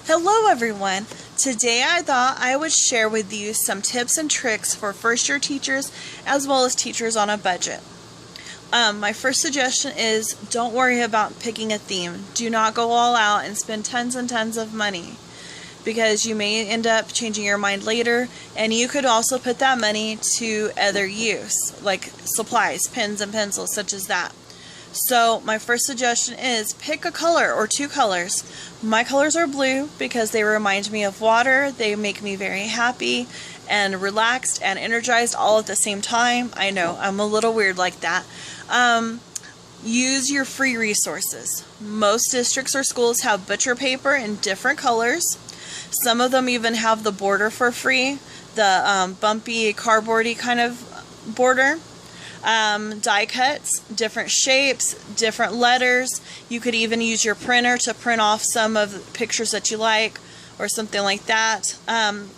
Hello everyone! Today I thought I would share with you some tips and tricks for first year teachers as well as teachers on a budget. My first suggestion is don't worry about picking a theme. Do not go all out and spend tons and tons of money because you may end up changing your mind later, and you could also put that money to other use like supplies, pens and pencils such as that. So my first suggestion is pick a color or two colors. My colors are blue because they remind me of water. They make me very happy and relaxed and energized all at the same time. I know, I'm a little weird like that. Use your free resources. Most districts or schools have butcher paper in different colors. Some of them even have the border for free, the bumpy, cardboardy kind of border. Die cuts, different shapes, different letters. You could even use your printer to print off some of the pictures that you like or something like that.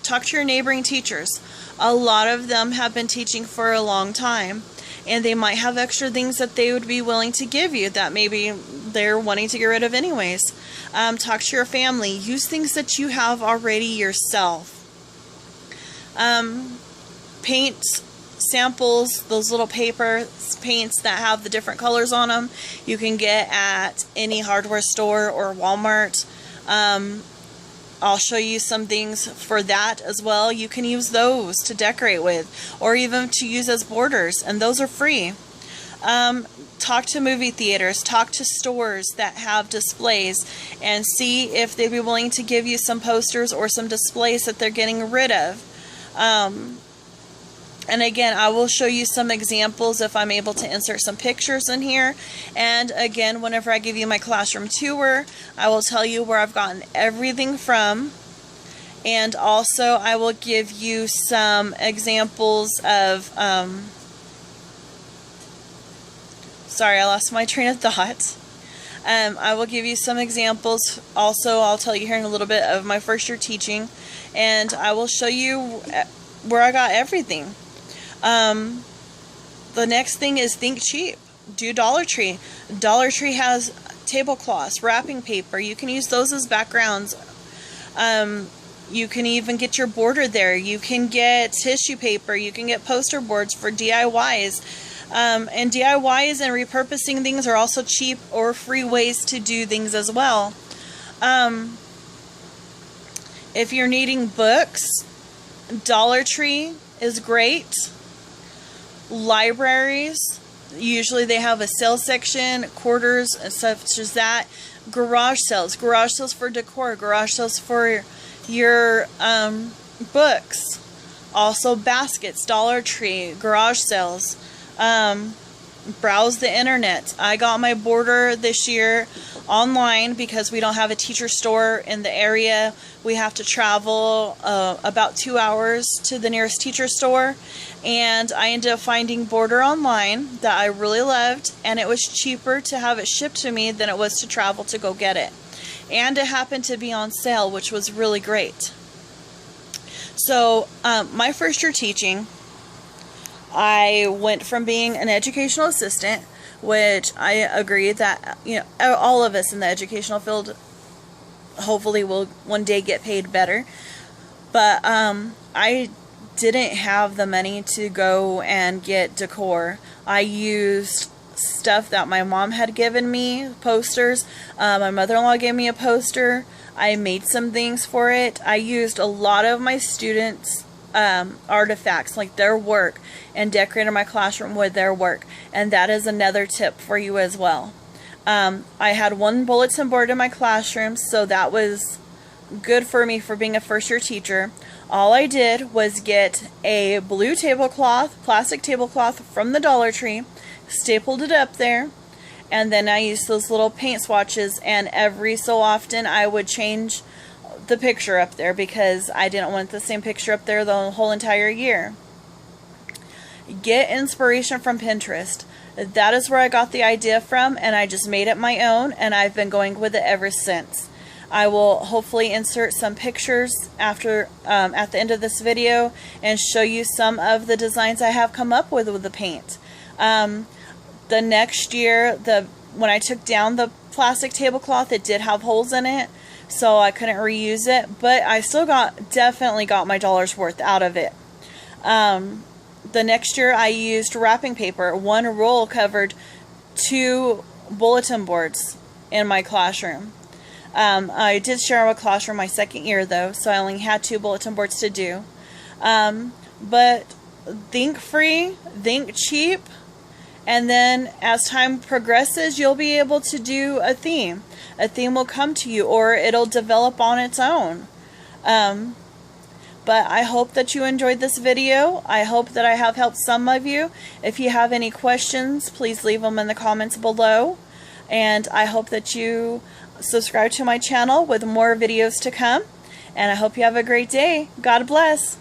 Talk to your neighboring teachers. A lot of them have been teaching for a long time, and they might have extra things that they would be willing to give you that maybe they're wanting to get rid of anyways. Talk to your family. Use things that you have already yourself. Paint samples, those little paper paints that have the different colors on them, you can get at any hardware store or Walmart. I'll show you some things for that as well. You can use those to decorate with or even to use as borders, and those are free. Talk to movie theaters, talk to stores that have displays, and see if they'd be willing to give you some posters or some displays that they're getting rid of. And again, I will show you some examples if I'm able to insert some pictures in here. And again, whenever I give you my classroom tour, I will tell you where I've gotten everything from. And also, I will give you some examples of, sorry, I lost my train of thought. I will give you some examples. Also, I'll tell you here in a little bit of my first year teaching. And I will show you where I got everything. The next thing is think cheap. Do Dollar Tree. Dollar Tree has tablecloths, wrapping paper. You can use those as backgrounds. You can even get your border there. You can get tissue paper. You can get poster boards for DIYs. And DIYs and repurposing things are also cheap or free ways to do things as well. If you're needing books, Dollar Tree is great. Libraries, usually they have a sale section, quarters, and such as that. Garage sales for decor, garage sales for your books. Also baskets, Dollar Tree, garage sales. Browse the internet. I got my border this year online because we don't have a teacher store in the area. We have to travel about 2 hours to the nearest teacher store, and I ended up finding border online that I really loved, and it was cheaper to have it shipped to me than it was to travel to go get it. And it happened to be on sale, which was really great. So my first year teaching, I went from being an educational assistant, which I agree that, you know, all of us in the educational field hopefully will one day get paid better. But I didn't have the money to go and get decor. I used stuff that my mom had given me, posters. My mother-in-law gave me a poster. I made some things for it. I used a lot of my students' artifacts, like their work, and decorated my classroom with their work. And that is another tip for you as well. I had one bulletin board in my classroom, so that was good for me for being a first year teacher. All I did was get a blue tablecloth, plastic tablecloth from the Dollar Tree, stapled it up there, and then I used those little paint swatches, and every so often I would change the picture up there because I didn't want the same picture up there the whole entire year. Get inspiration from Pinterest. That is where I got the idea from, and I just made it my own, and I've been going with it ever since. I will hopefully insert some pictures after at the end of this video and show you some of the designs I have come up with the paint. The next year, when I took down the plastic tablecloth, it did have holes in it. so I couldn't reuse it, but I still definitely got my dollar's worth out of it. The next year I used wrapping paper. One roll covered 2 bulletin boards in my classroom. I did share a classroom my second year though, so I only had 2 bulletin boards to do. But think free, think cheap, and then as time progresses, you'll be able to do a theme. A theme will come to you, or it'll develop on its own. But I hope that you enjoyed this video. I hope that I have helped some of you. If you have any questions, please leave them in the comments below. And I hope that you subscribe to my channel with more videos to come. And I hope you have a great day. God bless.